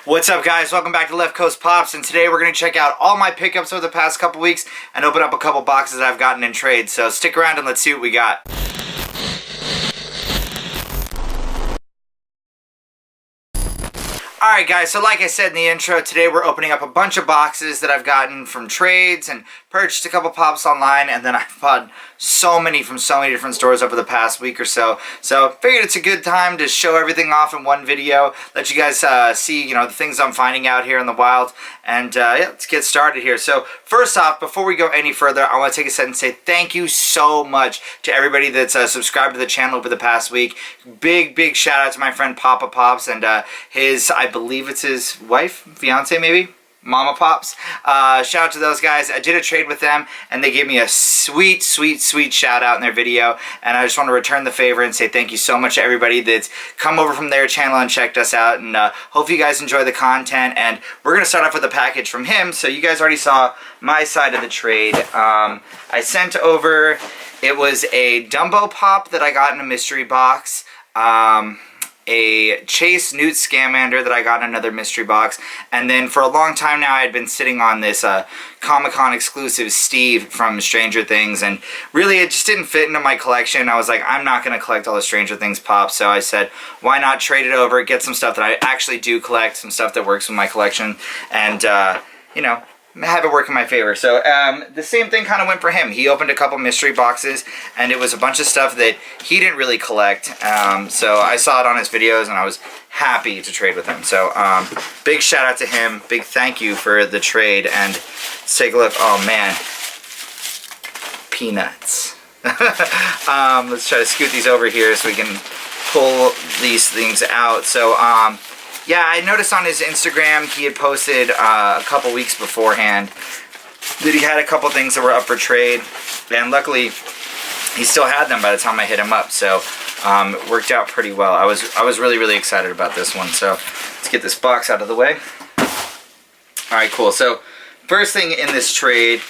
What's up, guys? Welcome back to Left Coast Pops, and today we're going to check out all my pickups over the past couple weeks and open up a couple boxes that I've gotten in trade. So stick around and let's see what we got. Alright guys, so like I said in the intro, today we're opening up a bunch of boxes that I've gotten from trades and purchased a couple pops online, and then I've bought so many from so many different stores over the past week or so. So figured it's a good time to show everything off in one video, let you guys see, the things I'm finding out here in the wild. And yeah, let's get started here. So first off, before we go any further, I want to take a second and say thank you so much to everybody that's subscribed to the channel over the past week. Big shout out to my friend Papa Pops and his, I believe it's his wife, fiance maybe? Mama Pops. Shout out to those guys. I did a trade with them and they gave me a sweet shout out in their video, and I just want to return the favor and say thank you so much to everybody that's come over from their channel and checked us out, and hope you guys enjoy the content. And we're going to start off with a package from him. So you guys already saw my side of the trade. I sent over, it was a Dumbo Pop that I got in a mystery box, a Chase Newt Scamander that I got in another mystery box, and then for a long time now I had been sitting on this Comic-Con exclusive Steve from Stranger Things, and really it just didn't fit into my collection. I was like, I'm not going to collect all the Stranger Things pops, so I said, why not trade it over, get some stuff that I actually do collect, some stuff that works with my collection, and have it work in my favor. So the same thing kind of went for him. He opened a couple mystery boxes, and it was a bunch of stuff that he didn't really collect. So I saw it on his videos, and I was happy to trade with him. So big shout out to him. Big thank you for the trade. And let's take a look. Oh man, peanuts. Let's try to scoot these over here so we can pull these things out. So yeah, I noticed on his Instagram he had posted a couple weeks beforehand that he had a couple things that were up for trade, and luckily he still had them by the time I hit him up, so it worked out pretty well. I was really excited about this one. So let's get this box out of the way. Alright, cool. So first thing in this trade,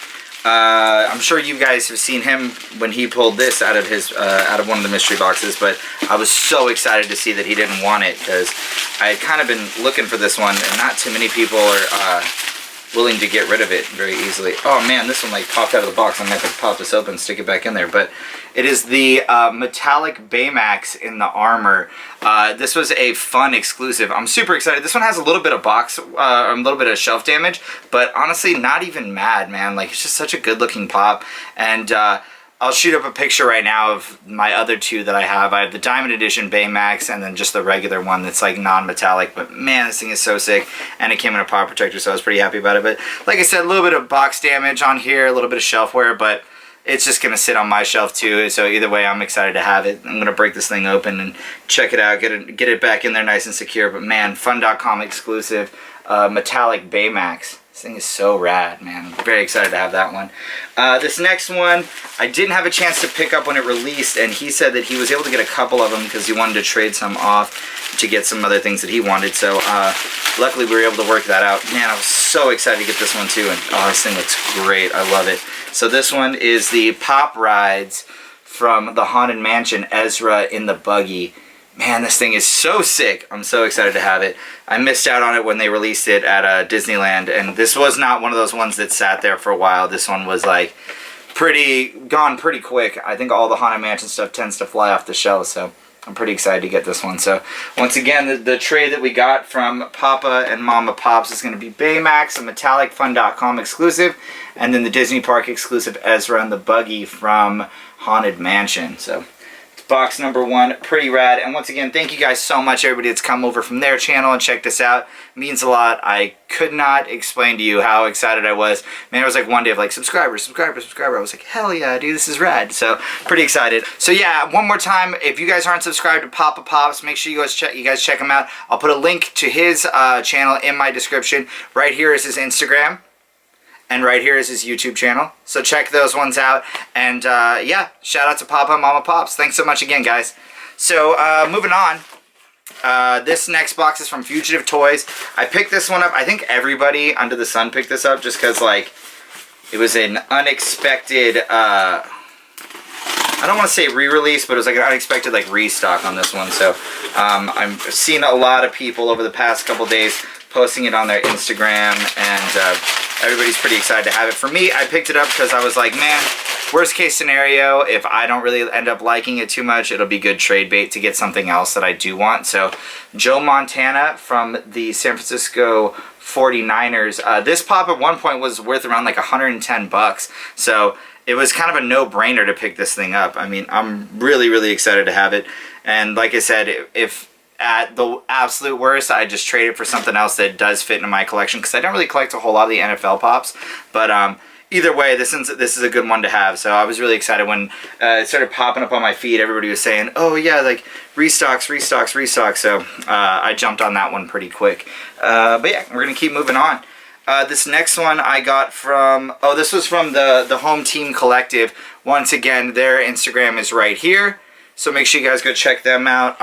I'm sure you guys have seen him when he pulled this out of his out of one of the mystery boxes, but I was so excited to see that he didn't want it, because I had kind of been looking for this one, and not too many people are willing to get rid of it very easily. Oh man, this one like popped out of the box. I'm gonna have to pop this open and stick it back in there. But it is the metallic Baymax in the armor. This was a fun exclusive. I'm super excited. This one has a little bit of a little bit of shelf damage, but honestly not even mad, man. Like, it's just such a good looking pop. And I'll shoot up a picture right now of my other two that I have. I have the Diamond Edition Baymax and then just the regular one that's like non-metallic. But man, this thing is so sick. And it came in a pop protector, so I was pretty happy about it. But like I said, a little bit of box damage on here, a little bit of shelf wear, but it's just going to sit on my shelf too. So either way, I'm excited to have it. I'm going to break this thing open and check it out, get it back in there nice and secure. But man, Fun.com exclusive metallic Baymax. This thing is so rad, man. I'm very excited to have that one. This next one, I didn't have a chance to pick up when it released, and he said that he was able to get a couple of them because he wanted to trade some off to get some other things that he wanted. So luckily we were able to work that out. Man, I was so excited to get this one too, and oh, this thing looks great. I love it. So this one is the Pop Rides from the Haunted Mansion, Ezra in the buggy. Man, this thing is so sick. I'm so excited to have it. I missed out on it when they released it at Disneyland, and this was not one of those ones that sat there for a while. This one was like gone pretty quick. I think all the Haunted Mansion stuff tends to fly off the shelf, so I'm pretty excited to get this one. So once again, the tray that we got from Papa and Mama Pops is going to be Baymax, a metallic Fun.com exclusive, and then the Disney Park exclusive Ezra and the buggy from Haunted Mansion. So box number one, pretty rad. And once again, thank you guys so much, everybody that's come over from their channel and checked this out. It means a lot. I could not explain to you how excited I was. Man, it was like one day of like, subscriber. I was like, hell yeah, dude, this is rad. So pretty excited. So yeah, one more time, if you guys aren't subscribed to Papa Pops, make sure you guys check him out. I'll put a link to his channel in my description. Right here is his Instagram, and right here is his YouTube channel. So check those ones out. And yeah, shout out to Papa and Mama Pops. Thanks so much again, guys. So moving on. This next box is from Fugitive Toys. I picked this one up. I think everybody under the sun picked this up just because, like, it was an unexpected I don't want to say re-release, but it was like an unexpected like restock on this one. So I'm seeing a lot of people over the past couple days posting it on their Instagram, and everybody's pretty excited to have it. For me, I picked it up because I was like, man, worst case scenario, if I don't really end up liking it too much, it'll be good trade bait to get something else that I do want. So Joe Montana from the San Francisco 49ers. This pop at one point was worth around like 110 bucks. So it was kind of a no-brainer to pick this thing up. I mean, I'm really, really excited to have it. And like I said, if at the absolute worst, I just trade it for something else that does fit into my collection, because I don't really collect a whole lot of the NFL pops. But either way, this is a good one to have. So I was really excited when it started popping up on my feed. Everybody was saying, oh yeah, like restocks, restocks, restocks. So I jumped on that one pretty quick. But yeah, we're going to keep moving on. This next one I got from, this was from the Home Team Collective. Once again, their Instagram is right here, so make sure you guys go check them out.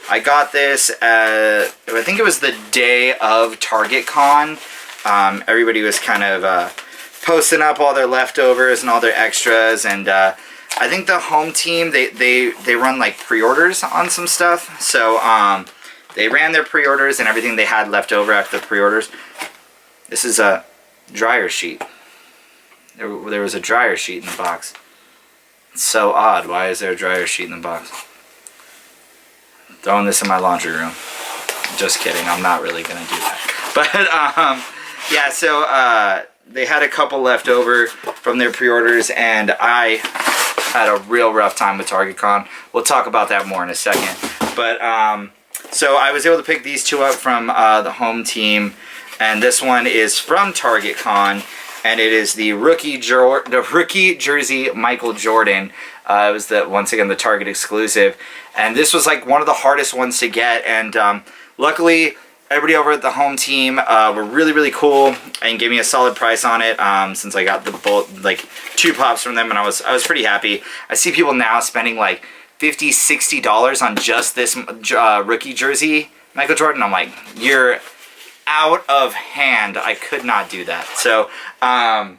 I got this, I think it was the day of Target Con. Everybody was kind of posting up all their leftovers and all their extras, and I think the Home Team, they run like pre-orders on some stuff, so they ran their pre-orders and everything they had left over after the pre-orders. This is a dryer sheet. There was a dryer sheet in the box. It's so odd. Why is there a dryer sheet in the box? Throwing this in my laundry room. Just kidding. I'm not really going to do that. But, yeah, so they had a couple left over from their pre-orders, and I had a real rough time with Target Con. We'll talk about that more in a second. But, so I was able to pick these two up from the Home Team. And this one is from Target Con, and it is the rookie jersey Michael Jordan. It was once again the Target exclusive, and this was like one of the hardest ones to get. And luckily, everybody over at the Home Team were really, really cool and gave me a solid price on it. Since I got like 2 pops from them, and I was pretty happy. I see people now spending like $50, $60 on just this rookie jersey Michael Jordan. I'm like, you're out of hand. I could not do that. So I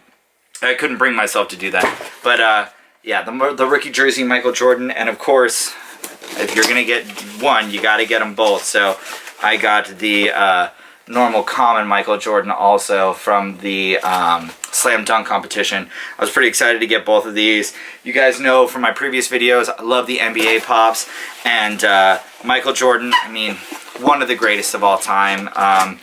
couldn't bring myself to do that. But yeah, the rookie jersey Michael Jordan, and of course, if you're gonna get one, you got to get them both. So I got the normal common Michael Jordan also from the slam dunk competition. I was pretty excited to get both of these. You guys know from my previous videos, I love the NBA pops, and Michael Jordan, I mean, one of the greatest of all time.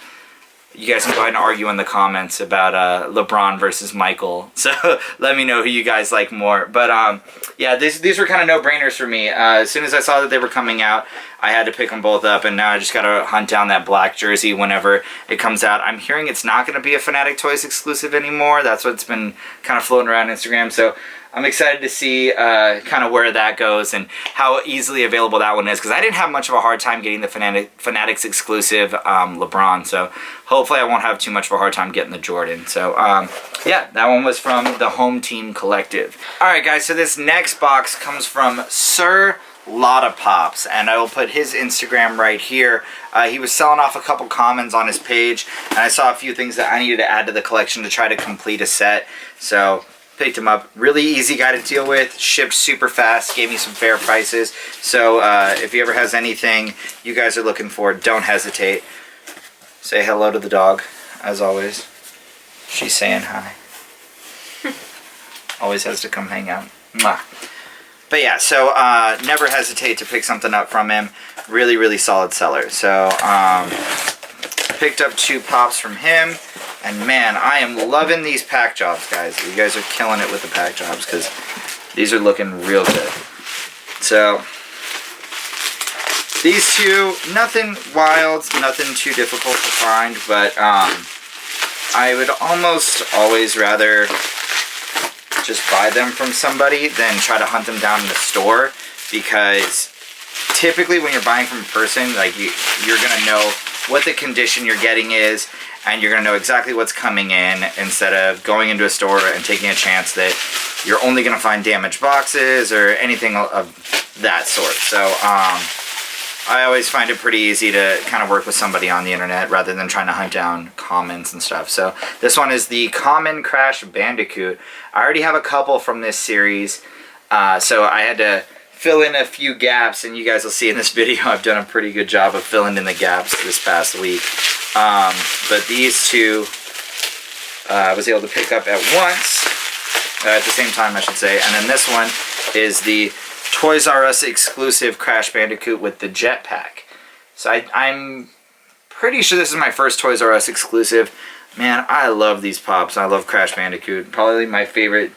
You guys can go ahead and argue in the comments about LeBron versus Michael. So let me know who you guys like more. But yeah, these were kind of no-brainers for me. As soon as I saw that they were coming out, I had to pick them both up, and now I just got to hunt down that black jersey whenever it comes out. I'm hearing it's not going to be a Fanatic Toys exclusive anymore. That's what's been kind of floating around Instagram. So I'm excited to see kind of where that goes and how easily available that one is, because I didn't have much of a hard time getting the Fanatics exclusive LeBron, so hopefully I won't have too much of a hard time getting the Jordan. So yeah, that one was from the Home Team Collective. Alright guys, so this next box comes from Sir Lotta Pops, and I will put his Instagram right here. He was selling off a couple commons on his page, and I saw a few things that I needed to add to the collection to try to complete a set, so picked him up. Really easy guy to deal with, shipped super fast, gave me some fair prices. So if he ever has anything you guys are looking for, don't hesitate. Say hello to the dog, as always. She's saying hi. Always has to come hang out. Mwah. But yeah, so never hesitate to pick something up from him. Really, really solid seller. So picked up 2 pops from him. And man, I am loving these pack jobs, guys. You guys are killing it with the pack jobs, because these are looking real good. So these 2, nothing wild, nothing too difficult to find, but I would almost always rather just buy them from somebody than try to hunt them down in the store, because typically when you're buying from a person, like you're gonna know what the condition you're getting is, and you're going to know exactly what's coming in, instead of going into a store and taking a chance that you're only going to find damaged boxes or anything of that sort. So I always find it pretty easy to kind of work with somebody on the internet rather than trying to hunt down comments and stuff. So this one is the Common Crash Bandicoot. I already have a couple from this series. So I had to fill in a few gaps, and you guys will see in this video I've done a pretty good job of filling in the gaps this past week. But these two I was able to pick up at once, at the same time I should say, and then this one is the Toys R Us exclusive Crash Bandicoot with the jetpack. So I'm pretty sure this is my first Toys R Us exclusive. Man, I love these pops. I love Crash Bandicoot. Probably my favorite,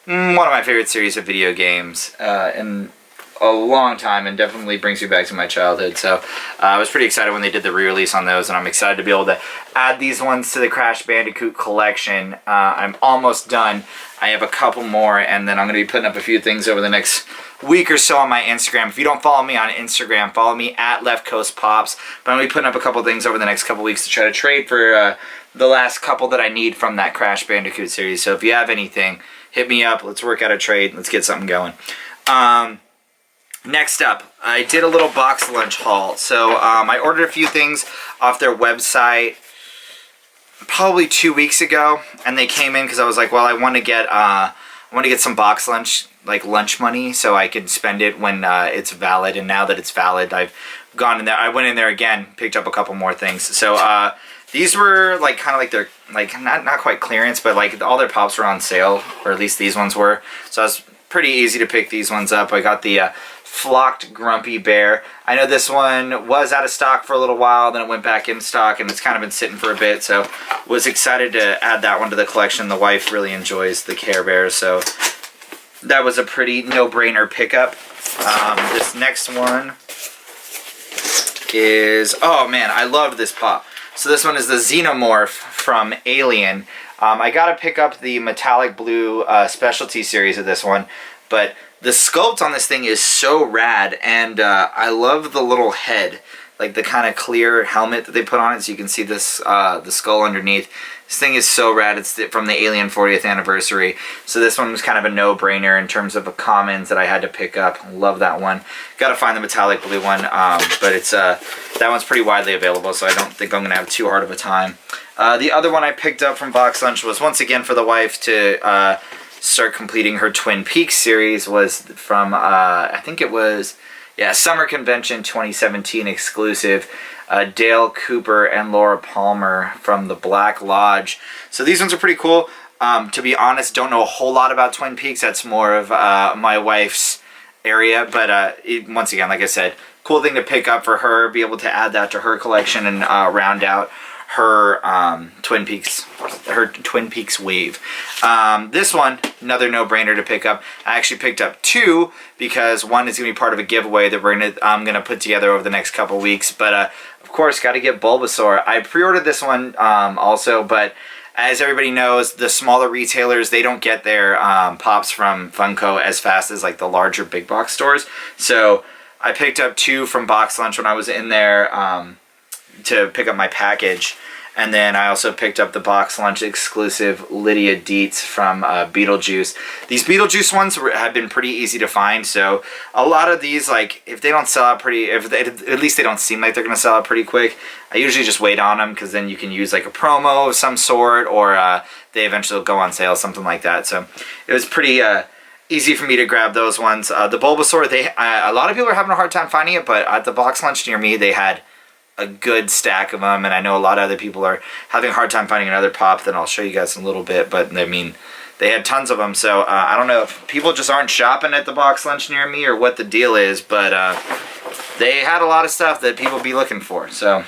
one of my favorite series of video games in a long time, and definitely brings me back to my childhood. So I was pretty excited when they did the re-release on those, and I'm excited to be able to add these ones to the Crash Bandicoot collection. I'm almost done. I have a couple more, and then I'm going to be putting up a few things over the next week or so on my Instagram. If you don't follow me on Instagram, follow me at Left Coast Pops. But I'm going to be putting up a couple things over the next couple weeks to try to trade for the last couple that I need from that Crash Bandicoot series. So if you have anything, hit me up. Let's work out a trade. Let's get something going. Next up, I did a little box lunch haul. So I ordered a few things off their website probably 2 weeks ago, and they came in because I was like, well, I want to get some box lunch, like lunch money, so I can spend it when it's valid. And now that it's valid, I've gone in there. I went in there again, picked up a couple more things. So these were like kind of like their not quite clearance, but like all their pops were on sale, or at least these ones were. So it was pretty easy to pick these ones up. I got the Flocked Grumpy Bear. I know this one was out of stock for a little while, then it went back in stock, and it's kind of been sitting for a bit, so was excited to add that one to the collection. The wife really enjoys the Care Bears, so that was a pretty no-brainer pickup. This next one is, oh man, I love this pop. So this one is the Xenomorph from Alien. I got to pick up the metallic blue specialty series of this one, but the sculpt on this thing is so rad, and I love the little head, like the kind of clear helmet that they put on it, so you can see this the skull underneath. This thing is so rad. It's from the Alien 40th anniversary, so this one was kind of a no-brainer in terms of a commons that I had to pick up. Love that one. Got to find the metallic blue one, but it's that one's pretty widely available, so I don't think I'm gonna have too hard of a time. The other one I picked up from Box Lunch was once again for the wife to start completing her Twin Peaks series. Was from I think it was, yeah, Summer Convention 2017 exclusive, Dale Cooper and Laura Palmer from the Black Lodge. So these ones are pretty cool. To be honest, don't know a whole lot about Twin Peaks. That's more of my wife's area, but once again, like I said, cool thing to pick up for her, be able to add that to her collection and round out her Twin Peaks wave. This one, another no-brainer to pick up. I actually picked up two because one is going to be part of a giveaway that I'm gonna put together over the next couple weeks. But of course, got to get Bulbasaur. I pre-ordered this one also, but as everybody knows, the smaller retailers, they don't get their pops from Funko as fast as like the larger big box stores. So I picked up two from Box Lunch when I was in there to pick up my package, and then I also picked up the Box Lunch exclusive Lydia Dietz from Beetlejuice. These Beetlejuice ones have been pretty easy to find, so a lot of these, like, if they don't sell out at least they don't seem like they're going to sell out pretty quick, I usually just wait on them, because then you can use like a promo of some sort, or they eventually go on sale, something like that. So it was pretty easy for me to grab those ones. The Bulbasaur, a lot of people are having a hard time finding it, but at the Box Lunch near me, they had a good stack of them, and I know a lot of other people are having a hard time finding another pop that I'll show you guys in a little bit, but I mean, they had tons of them, so I don't know if people just aren't shopping at the Box Lunch near me or what the deal is, but they had a lot of stuff that people be looking for. So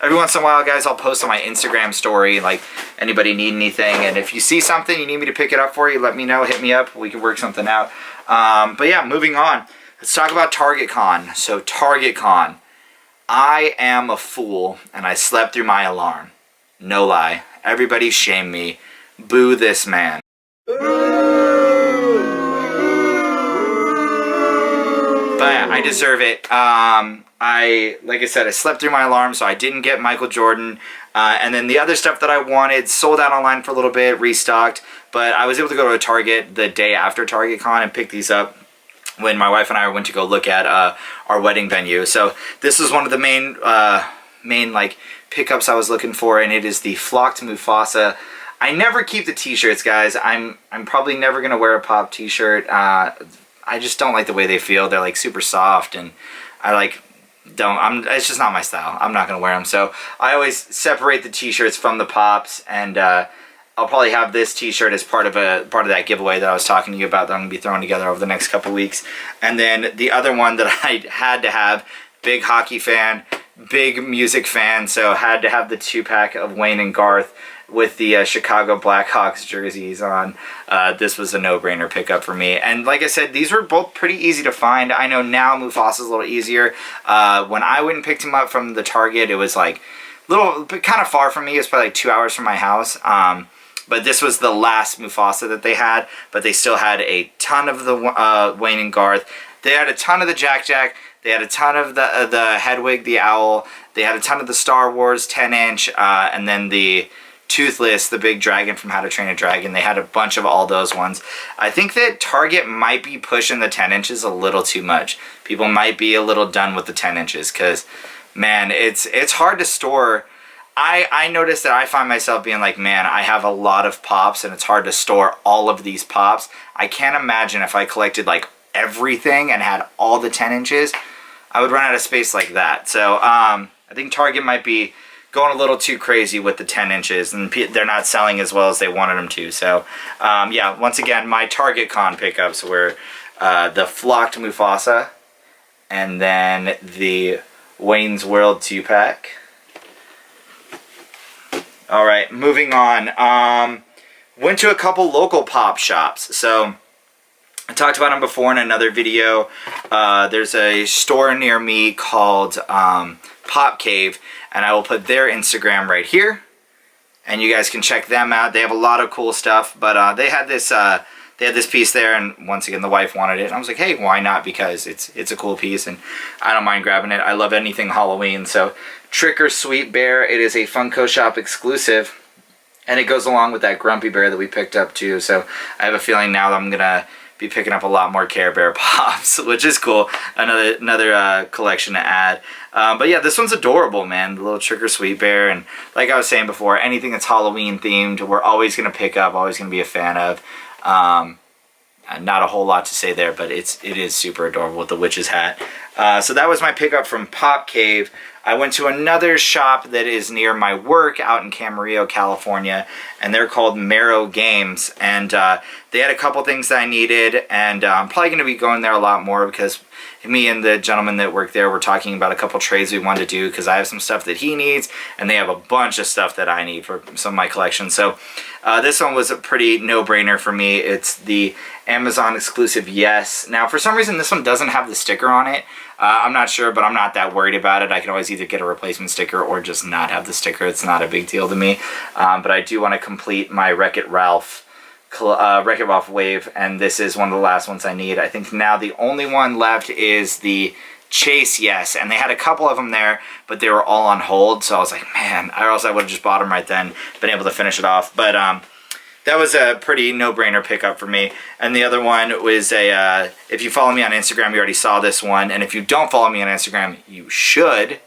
every once in a while, guys, I'll post on my Instagram story, like, anybody need anything, and if you see something you need me to pick it up for you, let me know, hit me up, we can work something out. But yeah, moving on, let's talk about Target Con. So Target Con, I am a fool, and I slept through my alarm. No lie. Everybody shame me. Boo this man. But I deserve it. Like I said, I slept through my alarm, so I didn't get Michael Jordan. And then the other stuff that I wanted sold out online for a little bit, restocked. But I was able to go to a Target the day after Target Con and pick these up when my wife and I went to go look at our wedding venue. So this is one of the main like pickups I was looking for, and it is the Flocked Mufasa. I never keep the t-shirts, guys. I'm probably never gonna wear a Pop t-shirt. I just don't like the way they feel. They're like super soft, and I like it's just not my style. I'm not gonna wear them. So I always separate the t-shirts from the Pops, and I'll probably have this t-shirt as part of that giveaway that I was talking to you about that I'm gonna be throwing together over the next couple weeks. And then the other one that I had to have, big hockey fan, big music fan, so had to have the 2-pack of Wayne and Garth with the Chicago Blackhawks jerseys on. This was a no-brainer pickup for me. And like I said, these were both pretty easy to find. I know now Mufasa's a little easier. When I went and picked him up from the Target, it was like kind of far from me. It was probably like 2 hours from my house. But this was the last Mufasa that they had, but they still had a ton of the Wayne and Garth. They had a ton of the Jack Jack. They had a ton of the Hedwig the Owl. They had a ton of the Star Wars 10-inch, and then the Toothless, the big dragon from How to Train a Dragon. They had a bunch of all those ones. I think that Target might be pushing the 10 inches a little too much. People might be a little done with the 10 inches because, man, it's hard to store. I noticed that I find myself being like, man, I have a lot of Pops and it's hard to store all of these Pops. I can't imagine if I collected like everything and had all the 10 inches, I would run out of space like that. So I think Target might be going a little too crazy with the 10 inches, and they're not selling as well as they wanted them to. So yeah, once again, my Target Con pickups were the Flocked Mufasa, and then the Wayne's World 2-pack. Alright, moving on. Went to a couple local Pop shops. So I talked about them before in another video. There's a store near me called Pop Cave, and I will put their Instagram right here, and you guys can check them out. They have a lot of cool stuff, but they had this piece there, and once again the wife wanted it, and I was like, hey, why not? Because it's a cool piece, and I don't mind grabbing it. I love anything Halloween. So Trick or Sweet Bear, it is a Funko Shop exclusive, and it goes along with that Grumpy Bear that we picked up too. So I have a feeling now that I'm gonna be picking up a lot more Care Bear Pops, which is cool. Another collection to add. But yeah, this one's adorable, man. The little Trick or Sweet Bear, and like I was saying before, anything that's Halloween themed, we're always gonna pick up, always gonna be a fan of. Not a whole lot to say there, but it is super adorable with the witch's hat. So that was my pickup from Pop Cave. I went to another shop that is near my work out in Camarillo, California, and they're called Maro Games, and they had a couple things that I needed, and I'm probably going to be going there a lot more because me and the gentleman that worked there were talking about a couple trades we wanted to do, because I have some stuff that he needs, and they have a bunch of stuff that I need for some of my collection. So this one was a pretty no-brainer for me. It's the Amazon exclusive Yes. Now, for some reason, this one doesn't have the sticker on it. I'm not sure, but I'm not that worried about it. I can always either get a replacement sticker or just not have the sticker. It's not a big deal to me. But I do want to complete my Wreck-It Ralph wave, and this is one of the last ones I need. I think now the only one left is the Chase Yes, and they had a couple of them there, but they were all on hold, so I was like, man, or else I would have just bought them right then, been able to finish it off. But that was a pretty no-brainer pickup for me. And the other one was if you follow me on Instagram, you already saw this one, and if you don't follow me on Instagram, you should.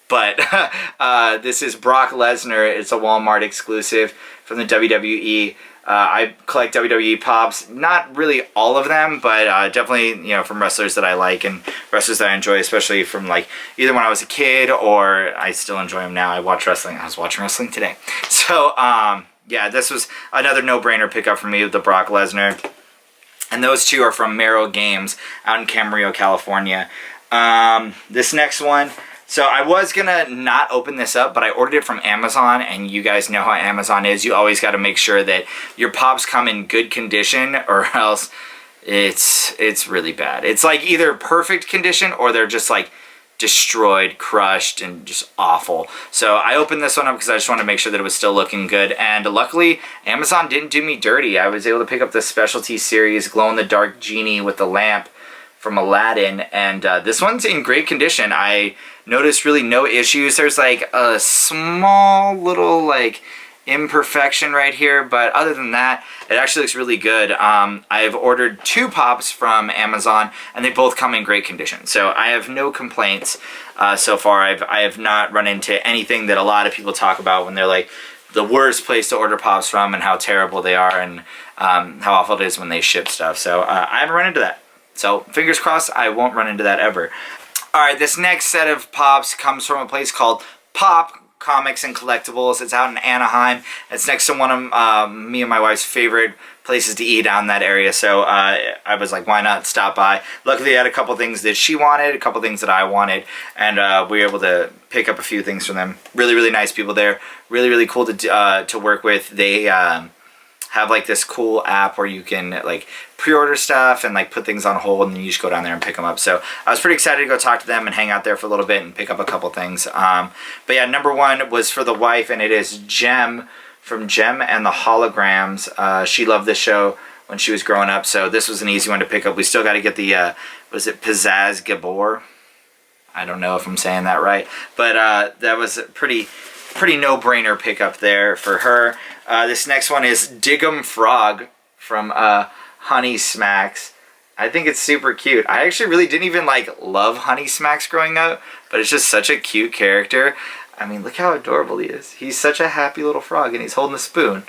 But this is Brock Lesnar. It's a Walmart exclusive from the WWE. I collect WWE Pops, not really all of them, but definitely, you know, from wrestlers that I like and wrestlers that I enjoy, especially from like either when I was a kid or I still enjoy them now. I watch wrestling. I was watching wrestling today. So yeah, this was another no-brainer pickup for me with the Brock Lesnar. And those two are from Maro Games out in Camarillo, California. This next one, so I was gonna not open this up, but I ordered it from Amazon, and you guys know how Amazon is. You always got to make sure that your Pops come in good condition, or else it's really bad. It's like either perfect condition or they're just like destroyed, crushed, and just awful. So I opened this one up because I just wanted to make sure that it was still looking good, and luckily Amazon didn't do me dirty. I was able to pick up the Specialty Series glow-in-the-dark genie with the lamp from Aladdin, and this one's in great condition. I noticed really no issues. There's like a small little like imperfection right here, but other than that, it actually looks really good. I've ordered 2 Pops from Amazon, and they both come in great condition, so I have no complaints so far. I have not run into anything that a lot of people talk about when they're like, the worst place to order pops from, and how terrible they are, and how awful it is when they ship stuff. So I haven't run into that. So fingers crossed I won't run into that ever. Alright, this next set of pops comes from a place called Pop Comics and Collectibles. It's out in Anaheim. It's next to one of me and my wife's favorite places to eat out in that area. So I was like, why not stop by? Luckily I had a couple things that she wanted, a couple things that I wanted, and we were able to pick up a few things from them. Really, really nice people there. Really, really cool to work with. They have like this cool app where you can like pre-order stuff and like put things on hold, and then you just go down there and pick them up. So I was pretty excited to go talk to them and hang out there for a little bit and pick up a couple things. But yeah, number one was for the wife, and it is Gem from Gem and the Holograms. She loved this show when she was growing up, so this was an easy one to pick up. We still got to get the was it Pizzazz Gabor? I don't know if I'm saying that right, but that was a pretty no-brainer pickup there for her. This next one is Dig'em Frog from Honey Smacks. I think it's super cute. I actually really didn't even like love Honey Smacks growing up, but it's just such a cute character. I mean, look how adorable he is. He's such a happy little frog, and he's holding a spoon.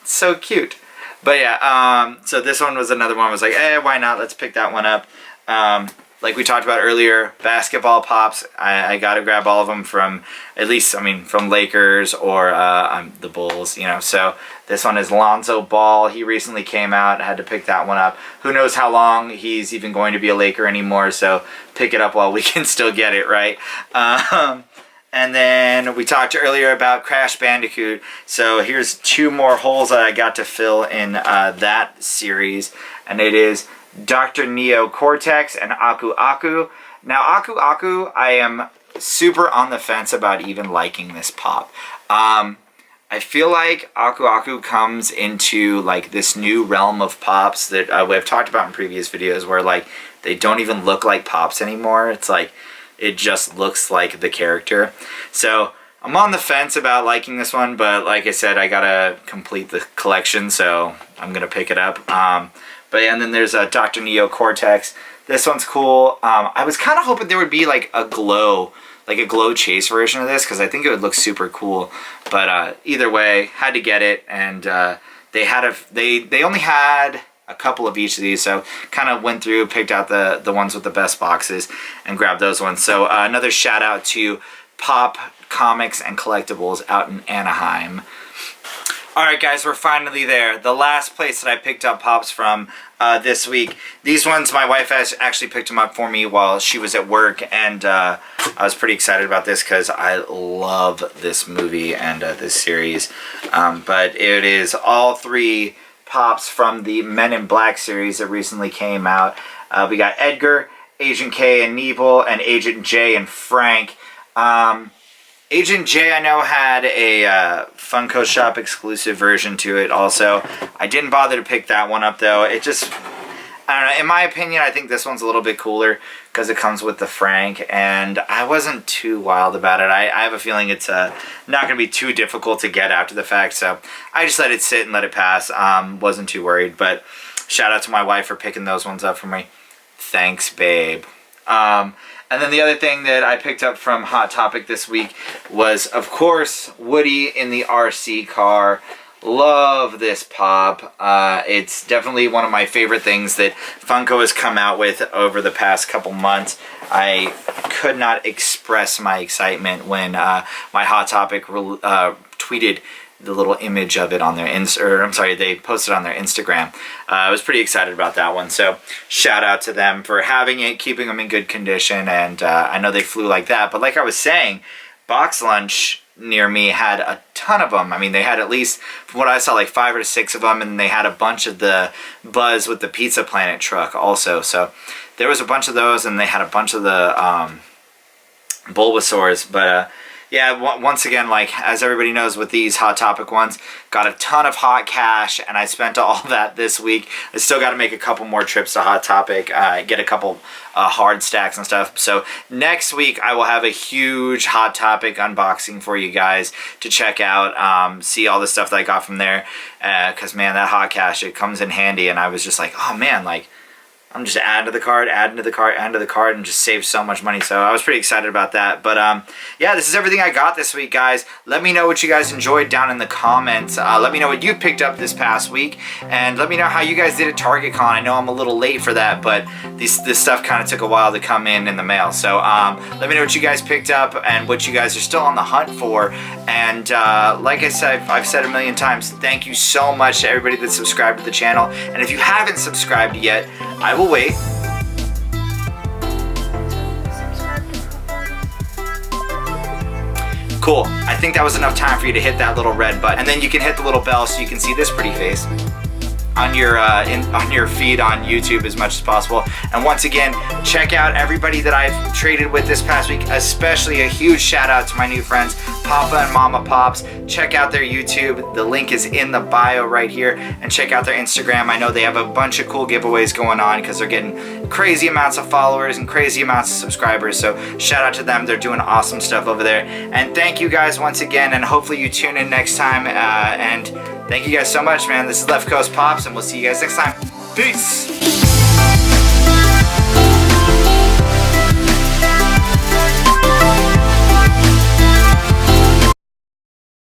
It's so cute. But yeah, so this one was another one. I was like, why not? Let's pick that one up. Like we talked about earlier, basketball pops. I got to grab all of them from, at least, I mean, from Lakers or the Bulls, you know. So this one is Lonzo Ball. He recently came out. I had to pick that one up. Who knows how long he's even going to be a Laker anymore, so pick it up while we can still get it, right? And then we talked earlier about Crash Bandicoot. So here's two more holes that I got to fill in that series, and it is Dr. Neocortex and Aku Aku. Now, Aku Aku, I am super on the fence about even liking this pop. I feel like Aku Aku comes into like this new realm of pops that we've talked about in previous videos, where like they don't even look like pops anymore. It's like it just looks like the character. So I'm on the fence about liking this one, but like I said, I gotta complete the collection, so I'm gonna pick it up. But yeah, and then there's Dr. Neocortex. This one's cool. I was kind of hoping there would be like a glow chase version of this, because I think it would look super cool. But either way, had to get it, and they only had a couple of each of these, so kind of went through, picked out the ones with the best boxes, and grabbed those ones. So another shout out to Pop Comics and Collectibles out in Anaheim. Alright guys, we're finally there. The last place that I picked up pops from this week. These ones, my wife actually picked them up for me while she was at work, and I was pretty excited about this because I love this movie and this series. But it is all three pops from the Men in Black series that recently came out. We got Edgar, Agent K and Nebel, and Agent J and Frank. Agent J, I know, had a Funko Shop exclusive version to it also. I didn't bother to pick that one up, though. It just, I don't know, in my opinion, I think this one's a little bit cooler because it comes with the Frank, and I wasn't too wild about it. I have a feeling it's not going to be too difficult to get after the fact, so I just let it sit and let it pass. Wasn't too worried, but shout out to my wife for picking those ones up for me. Thanks, babe. And then the other thing that I picked up from Hot Topic this week was, of course, Woody in the RC car. Love this pop. It's definitely one of my favorite things that Funko has come out with over the past couple months. I could not express my excitement when my Hot Topic tweeted the little image of it on their they posted on their Instagram. I was pretty excited about that one, so shout out to them for having it, keeping them in good condition, and I know they flew like that, but like I was saying, Box Lunch near me had a ton of them. I mean, they had at least, from what I saw, like 5 or 6 of them, and they had a bunch of the Buzz with the Pizza Planet truck also, so there was a bunch of those, and they had a bunch of the Bulbasaurs, but yeah, once again, like, as everybody knows with these Hot Topic ones, got a ton of hot cash, and I spent all that this week. I still got to make a couple more trips to Hot Topic, get a couple hard stacks and stuff. So next week, I will have a huge Hot Topic unboxing for you guys to check out, see all the stuff that I got from there, because, man, that hot cash, it comes in handy, and I was just like, oh, man, like, I'm just adding to the cart, adding to the cart, adding to the cart, and just save so much money. So I was pretty excited about that. But yeah, this is everything I got this week, guys. Let me know what you guys enjoyed down in the comments. Let me know what you picked up this past week, and let me know how you guys did at Target Con. I know I'm a little late for that, but this stuff kind of took a while to come in the mail. So let me know what you guys picked up and what you guys are still on the hunt for. And like I said, I've said a million times, thank you so much to everybody that subscribed to the channel. And if you haven't subscribed yet, I will wait. Cool. I think that was enough time for you to hit that little red button, and then you can hit the little bell so you can see this pretty face on your on your feed on YouTube as much as possible. And once again, check out everybody that I've traded with this past week, especially a huge shout out to my new friends Papa and Mama Pops. Check out their YouTube, the link is in the bio right here, and check out their Instagram. I know they have a bunch of cool giveaways going on because they're getting crazy amounts of followers and crazy amounts of subscribers, so shout out to them. They're doing awesome stuff over there. And thank you guys once again, and hopefully you tune in next time, and thank you guys so much, man. This is Left Coast Pops, and we'll see you guys next time. Peace!